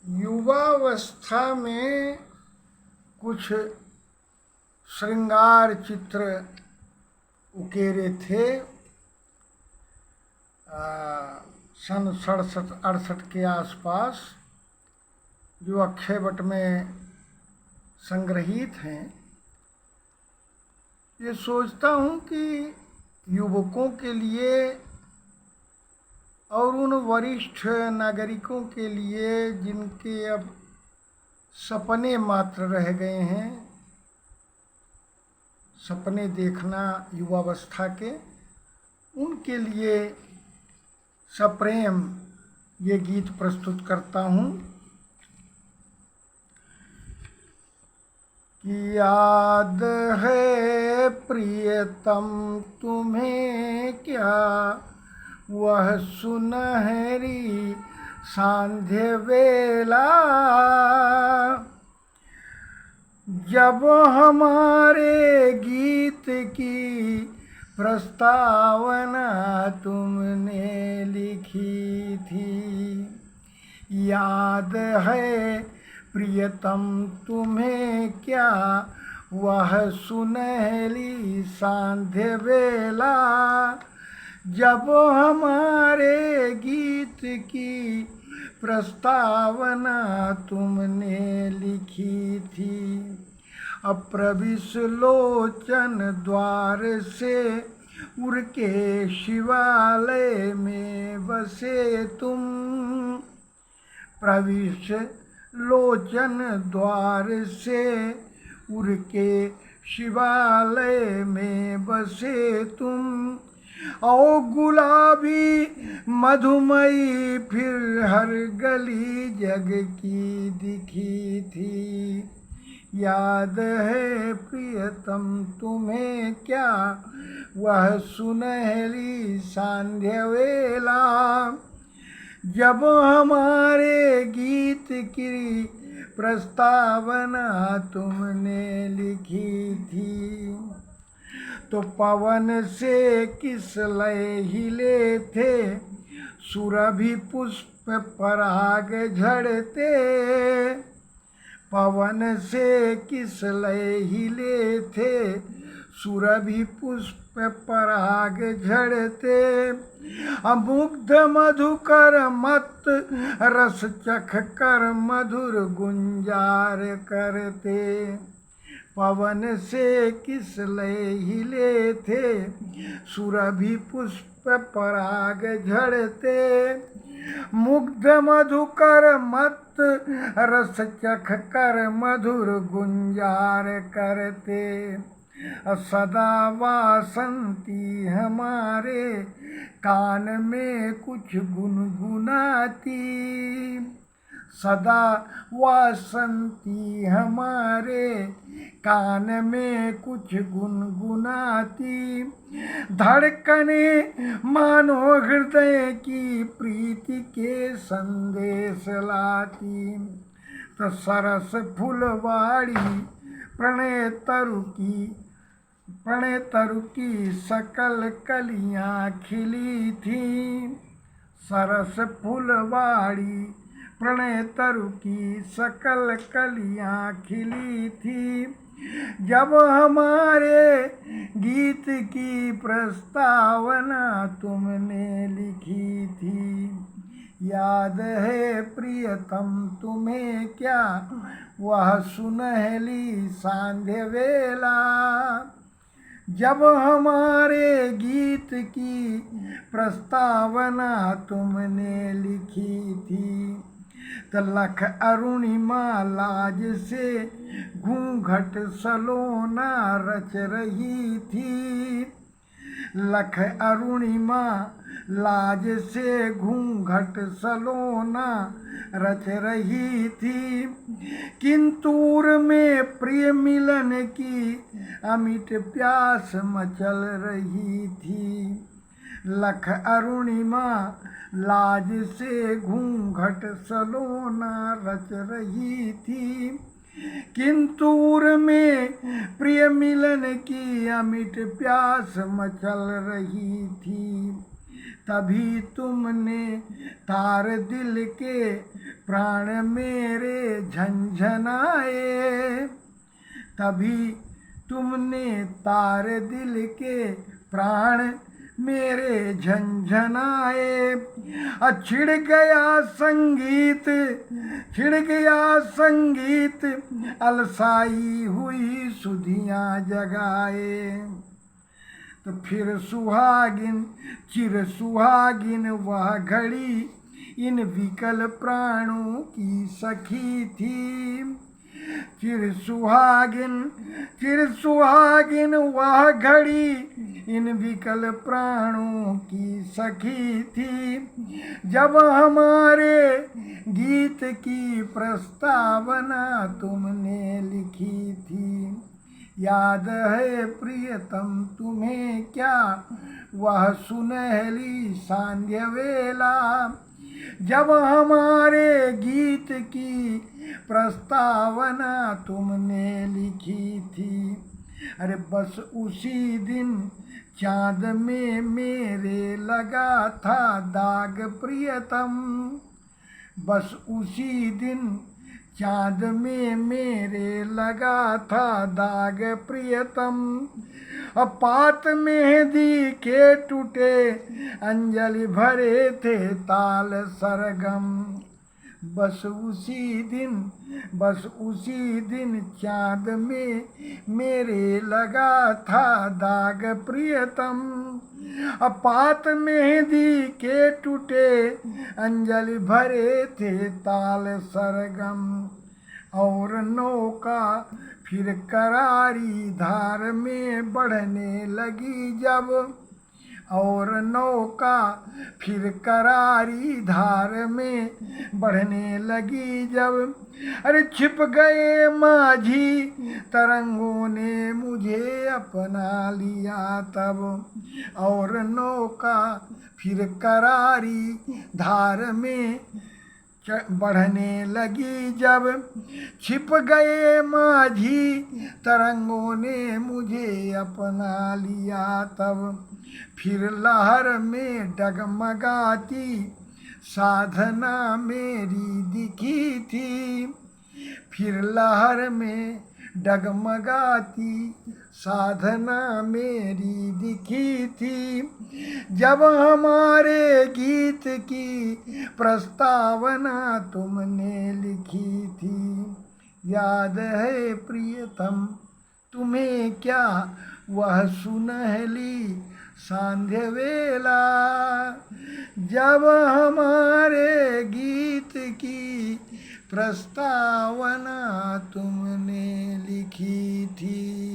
युवावस्था में कुछ श्रृंगार चित्र उकेरे थे। सन 67-68 के आसपास, जो अक्षयवट में संग्रहित हैं। ये सोचता हूँ कि युवकों के लिए और उन वरिष्ठ नागरिकों के लिए जिनके अब सपने मात्र रह गए हैं, सपने देखना युवावस्था के, उनके लिए सप्रेम ये गीत प्रस्तुत करता हूँ कि याद है प्रियतम तुम्हें क्या वह सुनहरी सांध्य वेला, जब हमारे गीत की प्रस्तावना तुमने लिखी थी। याद है प्रियतम तुम्हें क्या वह सुनहरी सांध्य वेला, जब हमारे गीत की प्रस्तावना तुमने लिखी थी। अप्रविश लोचन द्वार से उड़ के शिवालय में बसे तुम, प्रविश लोचन द्वार से उड़ के शिवालय में बसे तुम। ओ गुलाबी मधुमयी फिर हर गली जग की दिखी थी। याद है प्रियतम तुम्हें क्या वह सुनहरी सांध्य वेला, जब हमारे गीत की प्रस्तावना तुमने लिखी थी। तो पवन से किस लय हिले थे सुरभि पुष्प पराग झड़ते, पवन से किस लय हिले थे सुरभि पुष्प पराग झड़ते। अमुग्ध मधुकर मत रस चख कर मधुर गुंजार करते, पवन से किस लय हिले थे सुरभि पुष्प पराग झड़ते। मुग्ध मधुकर मत रस चख कर मधुर गुंजार करते। सदा वासंती हमारे कान में कुछ गुनगुनाती, सदा वासंती हमारे कान में कुछ गुनगुनाती। धड़कने मानो हृदय की प्रीति के संदेश लाती। तो सरस फुलवाड़ी प्रणय तरु की सकल कलियां खिली थी। सरस फुलवाड़ी प्रणय तरु की सकल कलियां खिली थी, जब हमारे गीत की प्रस्तावना तुमने लिखी थी। याद है प्रियतम तुम्हें क्या वह सुनहली सांध्य वेला, जब हमारे गीत की प्रस्तावना तुमने लिखी थी। तो लख अरुणिमा लाज से घूंघट सलोना रच रही थी। लख अरुणिमा लाज से घूंघट सलोना रच रही थी, किंतूर में प्रिय मिलन की अमिट प्यास मचल रही थी। लख अरुणिमा लाज से घूंघट सलोना रच रही थी, किंतूर में प्रिय मिलन की अमिट प्यास मचल रही थी। तभी तुमने तार दिल के प्राण मेरे झंझनाए, तभी तुमने तार दिल के प्राण मेरे झंझनाए। छिड़ गया संगीत, छिड़ गया संगीत, अलसाई हुई सुधियाँ जगाए। तो फिर सुहागिन चिर सुहागिन वह घड़ी इन विकल प्राणों की सखी थी। चिर सुहागिन वह घड़ी इन विकल प्राणों की सखी थी। जब हमारे गीत की प्रस्तावना तुमने लिखी थी। याद है प्रियतम तुम्हें क्या वह सुनहली सांध्य वेला, जब हमारे गीत की प्रस्तावना तुमने लिखी थी। अरे बस उसी दिन चाँद में मेरे लगा था दाग प्रियतम, बस उसी दिन चाँद में मेरे लगा था दाग प्रियतम। पात मेहंदी के टूटे अंजलि भरे थे ताल सरगम, बस उसी दिन चाँद में मेरे लगा था दाग प्रियतम। पात मेहंदी के टूटे अंजलि भरे थे ताल सरगम, और नौका फिर करारी धार में बढ़ने लगी जब, और नौका फिर करारी धार में बढ़ने लगी जब। अरे छिप गए माझी तरंगों ने मुझे अपना लिया तब, और नौका फिर करारी धार में बढ़ने लगी जब। छिप गए माझी तरंगों ने मुझे अपना लिया तब, फिर लहर में डगमगाती साधना मेरी दिखी थी। फिर लहर में डगमगाती साधना मेरी दिखी थी। जब हमारे गीत की प्रस्तावना तुमने लिखी थी। याद है प्रियतम तुम्हें क्या वह सुनहली सांध्य वेला, जब हमारे गीत की प्रस्तावना तुमने लिखी थी।